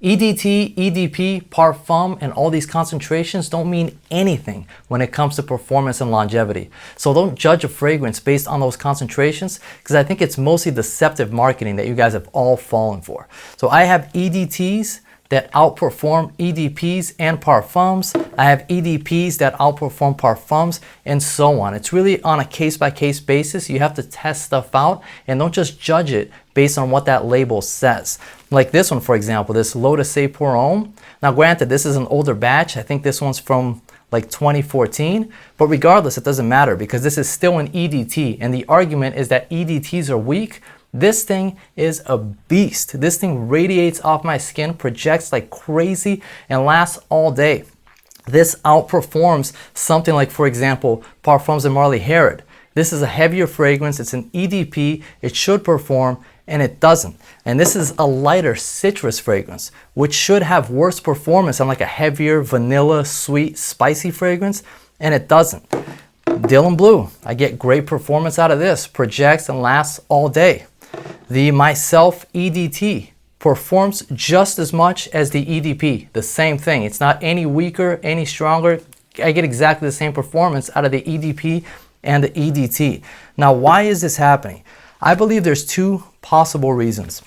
EDT, EDP, Parfum, and all these concentrations don't mean anything when it comes to performance and longevity. So don't judge a fragrance based on those concentrations, because I think it's mostly deceptive marketing that you guys have all fallen for. So I have EDTs that outperform EDPs and Parfums. I have EDPs that outperform Parfums, and so on. It's really on a case-by-case basis. You have to test stuff out and don't just judge it based on what that label says. Like this one, for example, this L'Eau de Say Pour Homme. Now granted, this is an older batch. I think this one's from like 2014, but regardless, it doesn't matter because this is still an EDT, and the argument is that EDTs are weak. This thing is a beast. This thing radiates off my skin, projects like crazy, and lasts all day. This outperforms something like, for example, Parfums and Marley Herod. This is a heavier fragrance. It's an EDP. It should perform, and it doesn't. And this is a lighter citrus fragrance, which should have worse performance on like a heavier vanilla, sweet, spicy fragrance, and it doesn't. Dylan Blue, I get great performance out of this. Projects and lasts all day. The Myself EDT performs just as much as the EDP, the same thing. It's not any weaker, any stronger. I get exactly the same performance out of the EDP and the EDT. Now, why is this happening? I believe there's two possible reasons.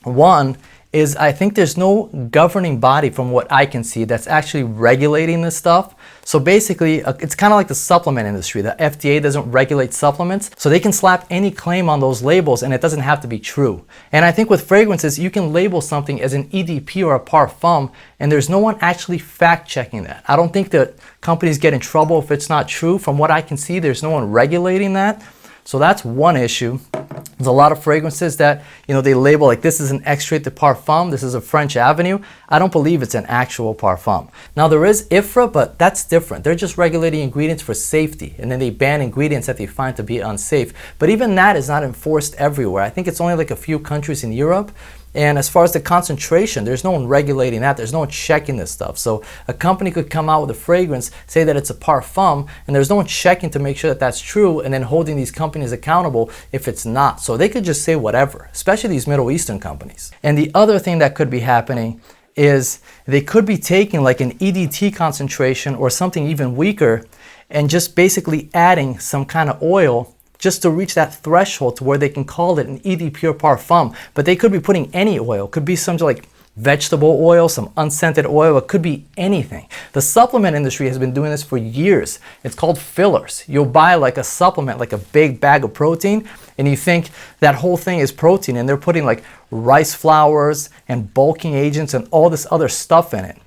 One is I think there's no governing body from what I can see that's actually regulating this stuff. So basically, it's kind of like the supplement industry. The FDA doesn't regulate supplements, so they can slap any claim on those labels and it doesn't have to be true. And I think with fragrances, you can label something as an EDP or a Parfum, and there's no one actually fact checking that. I don't think that companies get in trouble if it's not true. From what I can see, there's no one regulating that. So that's one issue. There's a lot of fragrances that, they label like this is an Extrait de Parfum, this is a French Avenue. I don't believe it's an actual Parfum. Now there is IFRA, but that's different. They're just regulating ingredients for safety, and then they ban ingredients that they find to be unsafe. But even that is not enforced everywhere. I think it's only like a few countries in Europe. And as far as the concentration, there's no one regulating that. There's no one checking this stuff. So a company could come out with a fragrance, say that it's a Parfum, and there's no one checking to make sure that that's true and then holding these companies accountable if it's not. So they could just say whatever, especially these Middle Eastern companies. And the other thing that could be happening is they could be taking like an EDT concentration or something even weaker and just basically adding some kind of oil just to reach that threshold to where they can call it an EDP or Parfum. But they could be putting any oil. It could be something like vegetable oil, some unscented oil. It could be anything. The supplement industry has been doing this for years. It's called fillers. You'll buy like a supplement, like a big bag of protein, and you think that whole thing is protein, and they're putting like rice flours and bulking agents and all this other stuff in it.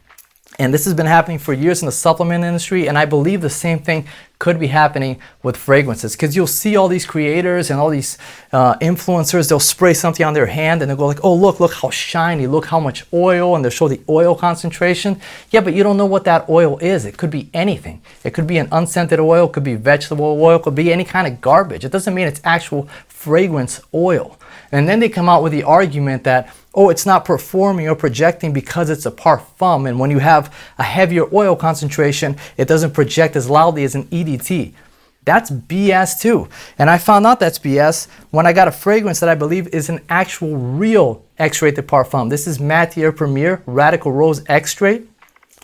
And this has been happening for years in the supplement industry, and I believe the same thing could be happening with fragrances, because you'll see all these creators and all these influencers, they'll spray something on their hand and they'll go like, oh, look how shiny, look how much oil, and they'll show the oil concentration. Yeah, but you don't know what that oil is. It could be anything. It could be an unscented oil, it could be vegetable oil, it could be any kind of garbage. It doesn't mean it's actual fragrance oil. And then they come out with the argument that, oh, it's not performing or projecting because it's a Parfum, and when you have a heavier oil concentration, it doesn't project as loudly as an EDT. That's BS too. And I found out that's BS when I got a fragrance that I believe is an actual real Extrait de Parfum. This is Matière Premier Radical Rose Extrait.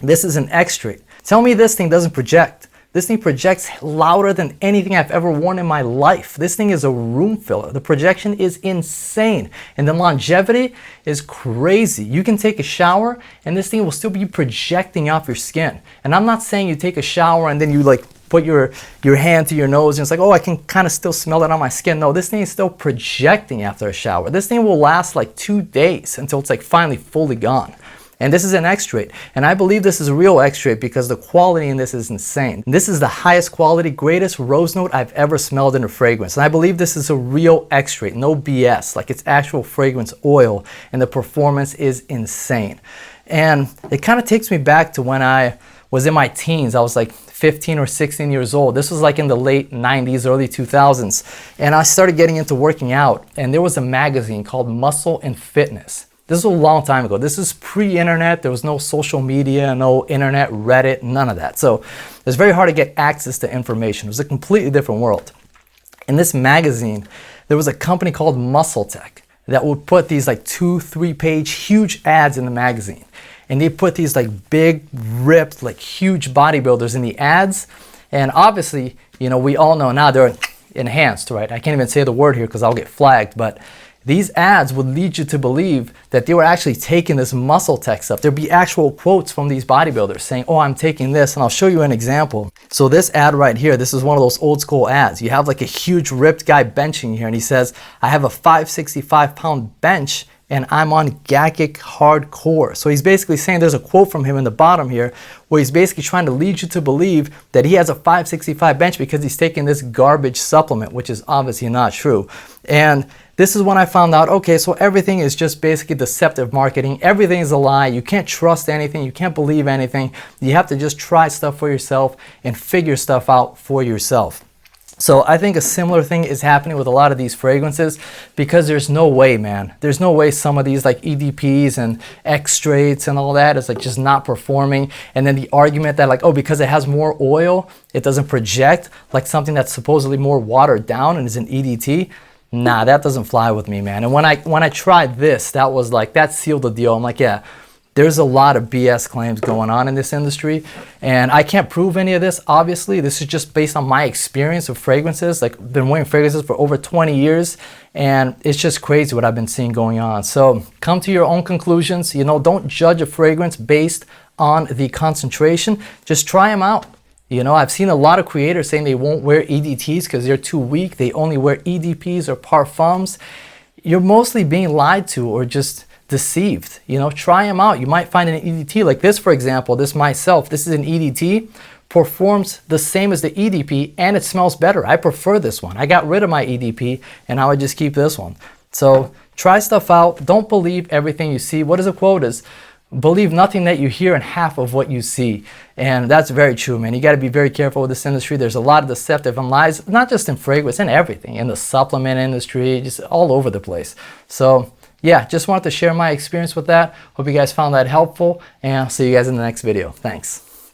This is an Extrait. Tell me this thing doesn't project. This thing projects louder than anything I've ever worn in my life. This thing is a room filler. The projection is insane. And the longevity is crazy. You can take a shower and this thing will still be projecting off your skin. And I'm not saying you take a shower and then you like put your hand to your nose and it's like, oh, I can kind of still smell it on my skin. No, this thing is still projecting after a shower. This thing will last like 2 days until it's like finally fully gone. And this is an Extrait, and I believe this is a real Extrait because the quality in this is insane. This is the highest quality, greatest rose note I've ever smelled in a fragrance, and I believe this is a real Extrait, no BS, like it's actual fragrance oil, and the performance is insane. And it kind of takes me back to when I was in my teens. I was like 15 or 16 years old. This was like in the late 90s, early 2000s, and I started getting into working out, and there was a magazine called Muscle and Fitness. This is a long time ago. This is pre-internet. There was no social media, no internet, Reddit, none of that. So it was very hard to get access to information. It was a completely different world. In this magazine, there was a company called Muscle Tech. that would put these like 2-3 page huge ads in the magazine. And they put these like big, ripped, like huge bodybuilders in the ads. And obviously, you know, we all know now they're enhanced, right? I can't even say the word here because I'll get flagged, but these ads would lead you to believe that they were actually taking this muscle tech stuff. There'd be actual quotes from these bodybuilders saying, oh, I'm taking this, and I'll show you an example. So this ad right here, this is one of those old school ads. You have like a huge ripped guy benching here, and he says, I have a 565-pound bench, and I'm on Gagic Hardcore. So he's basically saying, there's a quote from him in the bottom here, where he's basically trying to lead you to believe that he has a 565 bench because he's taking this garbage supplement, which is obviously not true. And this is when I found out, okay, so everything is just basically deceptive marketing. Everything is a lie. You can't trust anything. You can't believe anything. You have to just try stuff for yourself and figure stuff out for yourself. So I think a similar thing is happening with a lot of these fragrances, because there's no way, man. There's no way some of these like EDPs and Extraits and all that is like just not performing. And then the argument that like, oh, because it has more oil, it doesn't project like something that's supposedly more watered down and is an EDT. Nah, that doesn't fly with me, man. And when I tried this, that was like, that sealed the deal. I'm like, yeah, there's a lot of BS claims going on in this industry, and I can't prove any of this, obviously. This is just based on my experience of fragrances. Like, I've been wearing fragrances for over 20 years, and it's just crazy what I've been seeing going on. So come to your own conclusions. You know, don't judge a fragrance based on the concentration. Just try them out. You know, I've seen a lot of creators saying they won't wear EDTs because they're too weak. They only wear EDPs or Parfums. You're mostly being lied to or just deceived. You know, try them out. You might find an EDT like this, for example. This myself, this is an EDT, performs the same as the EDP, and it smells better. I prefer this one. I got rid of my EDP and now I just keep this one. So try stuff out. Don't believe everything you see. What is the quote is? Believe nothing that you hear and half of what you see. And that's very true, man. You got to be very careful with this industry. There's a lot of deceptive and lies, not just in fragrance, in everything, in the supplement industry, just all over the place. So yeah, just wanted to share my experience with that. Hope you guys found that helpful, and I'll see you guys in the next video. Thanks.